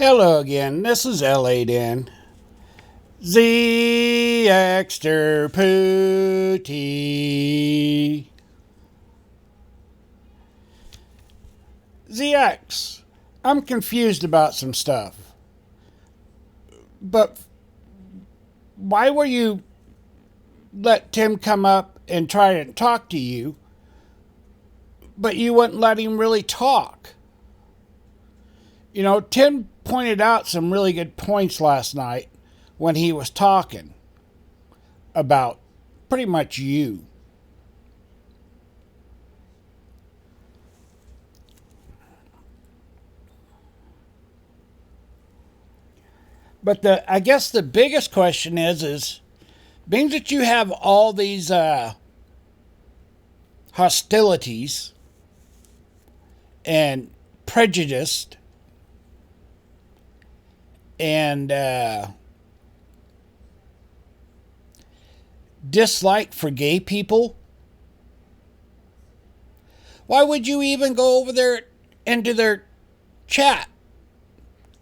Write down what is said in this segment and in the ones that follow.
Hello again, this is L8N. Xetar puooooty. ZX, I'm confused about some stuff. But why will you let Tim come up and try to talk to you, but you wouldn't let him really talk? You know, Tim pointed out some really good points last night when he was talking about pretty much you. But I guess the biggest question is being that you have all these hostilities and prejudice and dislike for gay people, why would you even go over there into their chat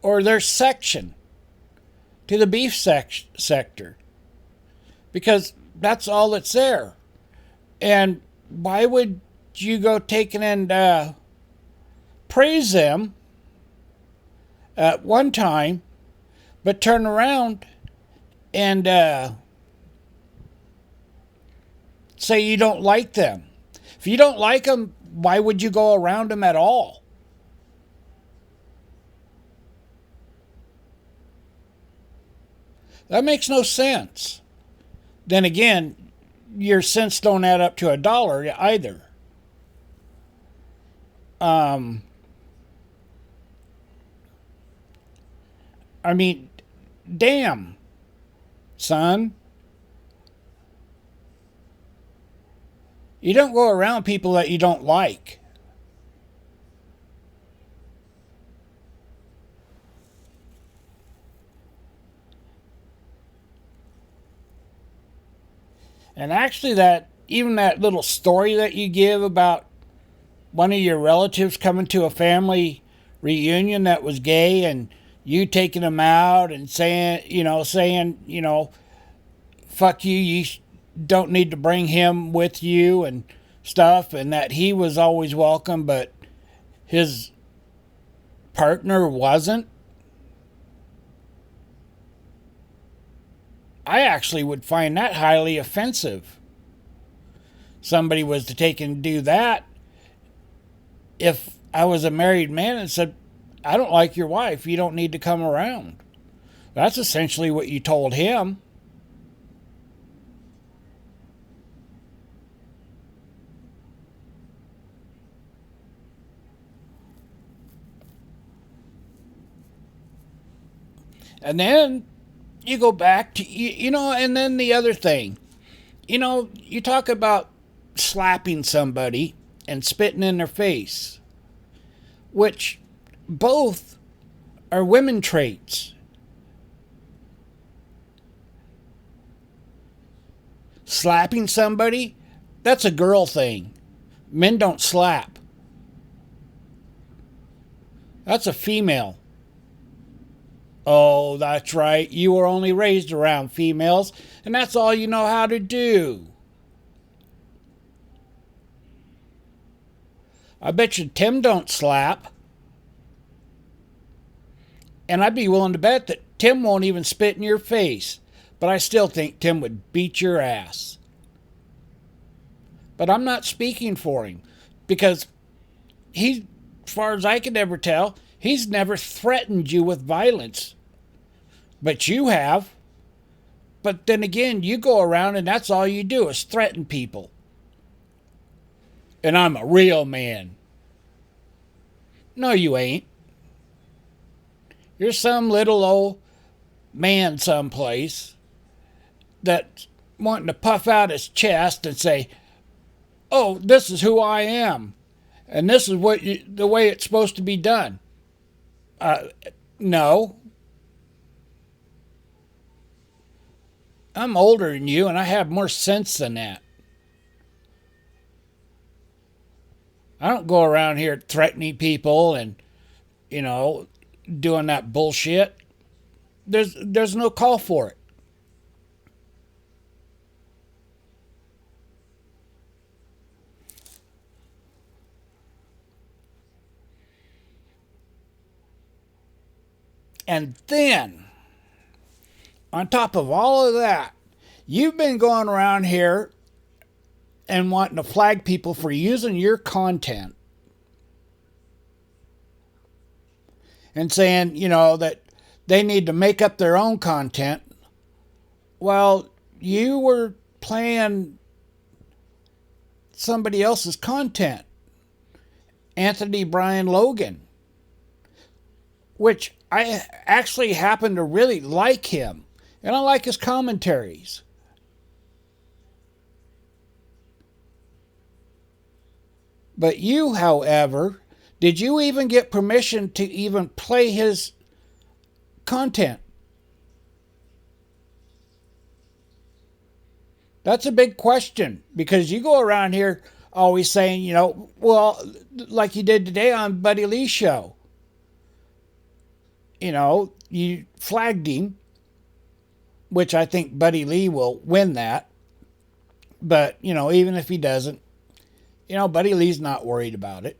or their section to the beef sector? Because that's all that's there. And why would you go taking and praise them at one time, but turn around and say you don't like them? If you don't like them, why would you go around them at all? That makes no sense. Then again, your cents don't add up to $1 either. I mean, damn, son. You don't go around people that you don't like. And actually, that little story that you give about one of your relatives coming to a family reunion that was gay and you taking them out and saying, fuck you, you don't need to bring him with you and stuff, and that he was always welcome, but his partner wasn't. I actually would find that highly offensive. Somebody was to take and do that. If I was a married man and said, I don't like your wife, you don't need to come around. That's essentially what you told him. And then you go back to, and then the other thing, you talk about slapping somebody and spitting in their face, which both are women traits. Slapping somebody, that's a girl thing. Men don't slap. That's a female. Oh, that's right. You were only raised around females, and that's all you know how to do. I bet you Tim don't slap. And I'd be willing to bet that Tim won't even spit in your face. But I still think Tim would beat your ass. But I'm not speaking for him. Because he, as far as I can ever tell, he's never threatened you with violence. But you have. But then again, you go around and that's all you do is threaten people. And I'm a real man. No, you ain't. You're some little old man someplace that's wanting to puff out his chest and say, oh, this is who I am. And this is the way it's supposed to be done. No. I'm older than you and I have more sense than that. I don't go around here threatening people and, doing that bullshit. There's no call for it. And then, on top of all of that, you've been going around here and wanting to flag people for using your content and saying, that they need to make up their own content. Well, you were playing somebody else's content. Anthony Brian Logan, which I actually happen to really like him, and I like his commentaries. But you, however, did you even get permission to even play his content? That's a big question, because you go around here always saying, well, like you did today on Buddy Lee's show. You flagged him, which I think Buddy Lee will win that. But, even if he doesn't, Buddy Lee's not worried about it.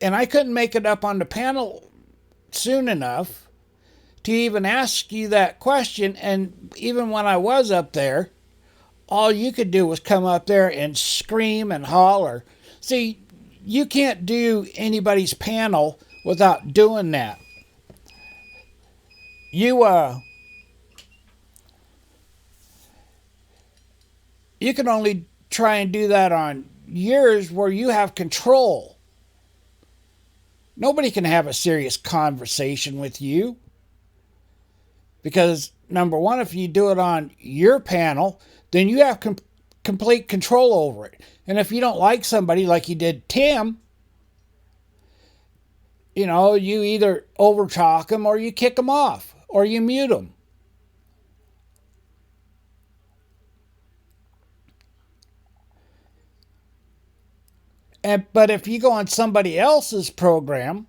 And I couldn't make it up on the panel soon enough to even ask you that question. And even when I was up there, all you could do was come up there and scream and holler. See, you can't do anybody's panel without doing that. You can only try and do that on yours where you have control. Nobody can have a serious conversation with you. Because, number one, if you do it on your panel, then you have complete control over it. And if you don't like somebody like you did Tim, you either overtalk them or you kick them off or you mute them. But if you go on somebody else's program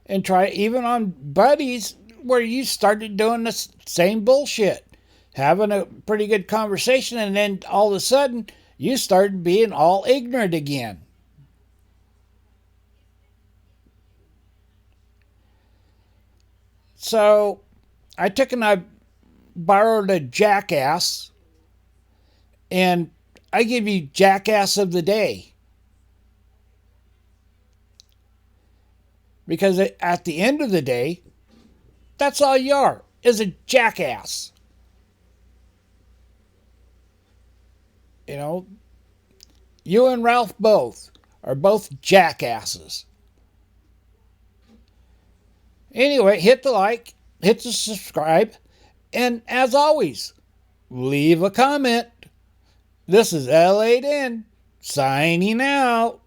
and try, even on Buddy's, where you started doing the same bullshit, having a pretty good conversation, and then all of a sudden you started being all ignorant again. So I took and I borrowed a jackass, and I give you jackass of the day. Because at the end of the day, that's all you are, is a jackass. You and Ralph both are both jackasses. Anyway, hit the like, hit the subscribe, and as always, leave a comment. This is L8N signing out.